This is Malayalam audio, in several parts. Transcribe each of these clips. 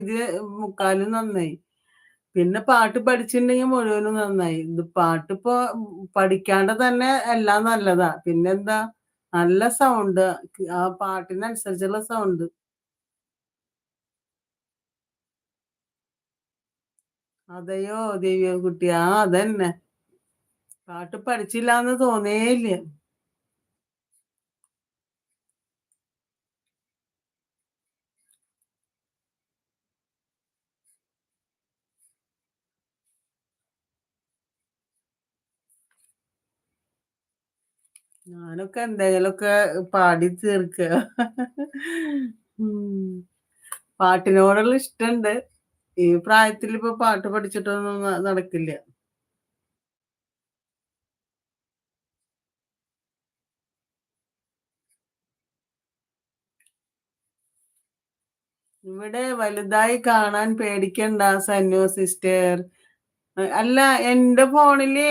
ഇത് മുക്കാലും നന്നായി. പിന്നെ പാട്ട് പഠിച്ചിട്ടുണ്ടെങ്കിൽ മുഴുവനും നന്നായി. ഇത് പാട്ടിപ്പോ പഠിക്കാണ്ട് തന്നെ എല്ലാം നല്ലതാ. പിന്നെന്താ നല്ല സൗണ്ട്. ആ പാട്ടിനനുസരിച്ചുള്ള സൗണ്ട്. അതെയോ ദിവ്യകുട്ടി. ആ അതന്നെ. പാട്ട് പഠിച്ചില്ലാന്ന് തോന്നേയില്ല. ഞാനൊക്കെ എന്തെങ്കിലുമൊക്കെ പാടി തീർക്കുക. ഉം. പാട്ടിനോടുള്ള ഇഷ്ടണ്ട്. ഈ പ്രായത്തിലിപ്പോ പാട്ട് പഠിച്ചിട്ടൊന്നും നടക്കില്ല. ഇവിടെ വലുതായി കാണാൻ പേടിക്കണ്ട സന്നു സിസ്റ്റർ. അല്ല എന്റെ ഫോണില്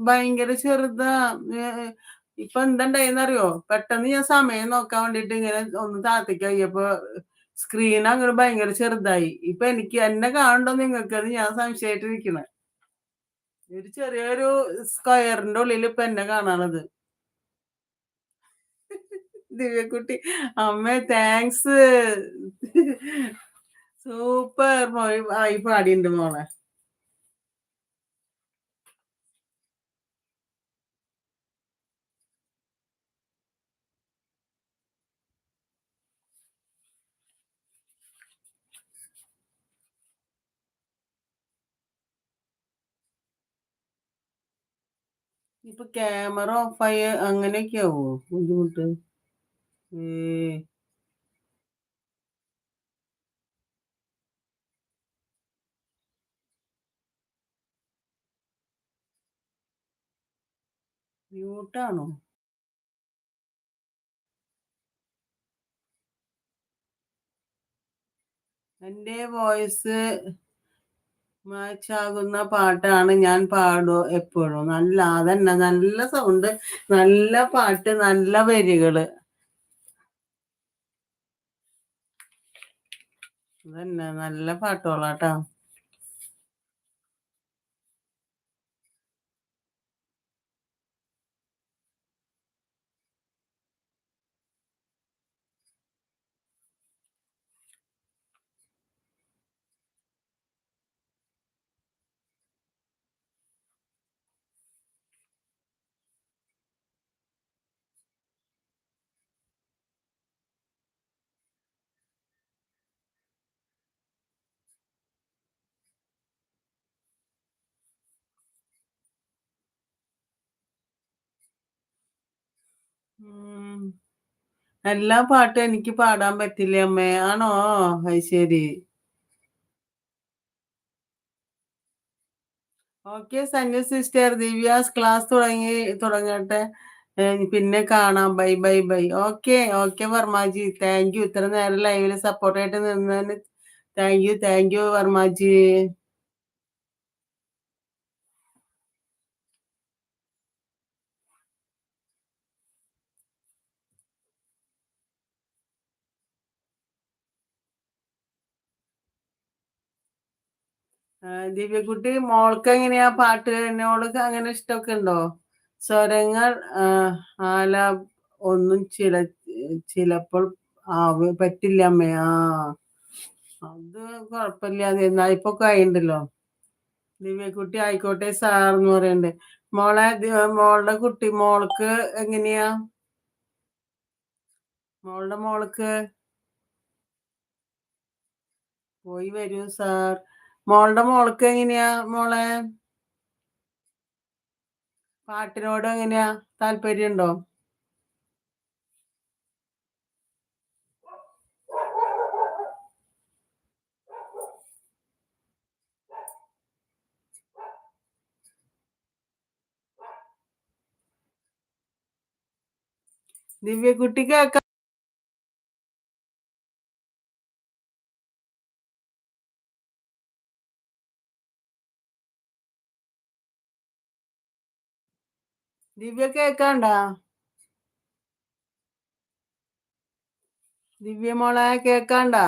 ഭയങ്കര ചെറുതാ. ഏഹ് ഇപ്പൊ എന്തുണ്ടായെന്നറിയോ? പെട്ടെന്ന് ഞാൻ സമയം നോക്കാൻ വേണ്ടിട്ട് ഇങ്ങനെ ഒന്ന് താഴത്തേക്ക് ആക്കിയപ്പോ സ്ക്രീൻ അങ്ങോട്ട് ഭയങ്കര ചെറുതായി. ഇപ്പൊ എനിക്ക് എന്നെ കാണുന്നുണ്ടോ നിങ്ങൾക്ക്? അത് ഞാൻ സംശയമായിട്ടിരിക്കണേ. ഒരു ചെറിയൊരു സ്ക്വയറിന്റെ ഉള്ളിൽ ഇപ്പൊ എന്നെ കാണാണത്. ദിവ്യക്കുട്ടി അമ്മേ താങ്ക്സ്. സൂപ്പർ ആയി പാടിണ്ട് മോളെ. ഇപ്പൊ ക്യാമറ ഓഫായി അങ്ങനെയൊക്കെ ആവോ ബുദ്ധിമുട്ട്? ഏ മ്യൂട്ടാണോ? എന്റെ വോയിസ് മാച്ച് ആകുന്ന പാട്ടാണ് ഞാൻ പാടൂ എപ്പോഴും. നല്ല അതന്നെ നല്ല സൗണ്ട്, നല്ല പാട്ട്, നല്ല വരികള്. അതന്നെ നല്ല പാട്ടുകളാട്ടാ. ഉം. എല്ലാ പാട്ടും എനിക്ക് പാടാൻ പറ്റില്ല അമ്മേ. ആണോ? അത് ശരി. Okay Sanju sister. Divya's class തുടങ്ങട്ടെ. പിന്നെ കാണാം. Bye bye bye. Okay okay വർമാജി. Thank you. ഇത്ര നേരം ലൈവില് സപ്പോർട്ടായിട്ട് നിന്നതിന് താങ്ക് യു വർമാജി. ദിവ്യക്കുട്ടി മോൾക്ക് എങ്ങനെയാ പാട്ട് എന്നോട് അങ്ങനെ ഇഷ്ടമൊക്കെ ഉണ്ടോ? സ്വരങ്ങൾ ആല ഒന്നും ചിലപ്പോൾ പറ്റില്ല അമ്മേ. അത് കുഴപ്പമില്ല. എന്നാൽ ഇപ്പൊ കഴിയണ്ടല്ലോ. ദിവ്യക്കുട്ടി ആയിക്കോട്ടെ സാർ എന്ന് പറയണ്ടേ. മോളെ മോളുടെ കുട്ടി മോൾക്ക് എങ്ങനെയാ? മോൾക്ക് പോയി വരൂ സാർ. മോൾക്ക് എങ്ങനെയാ മോളെ? പാട്ടിനോട് എങ്ങനെയാ? താല്പര്യമുണ്ടോ? ദിവ്യക്കുട്ടി കേൾക്കാം. ദിവ്യ കേക്കാണ്ടാ? ദിവ്യ മോളെ കേക്കാണ്ടാ?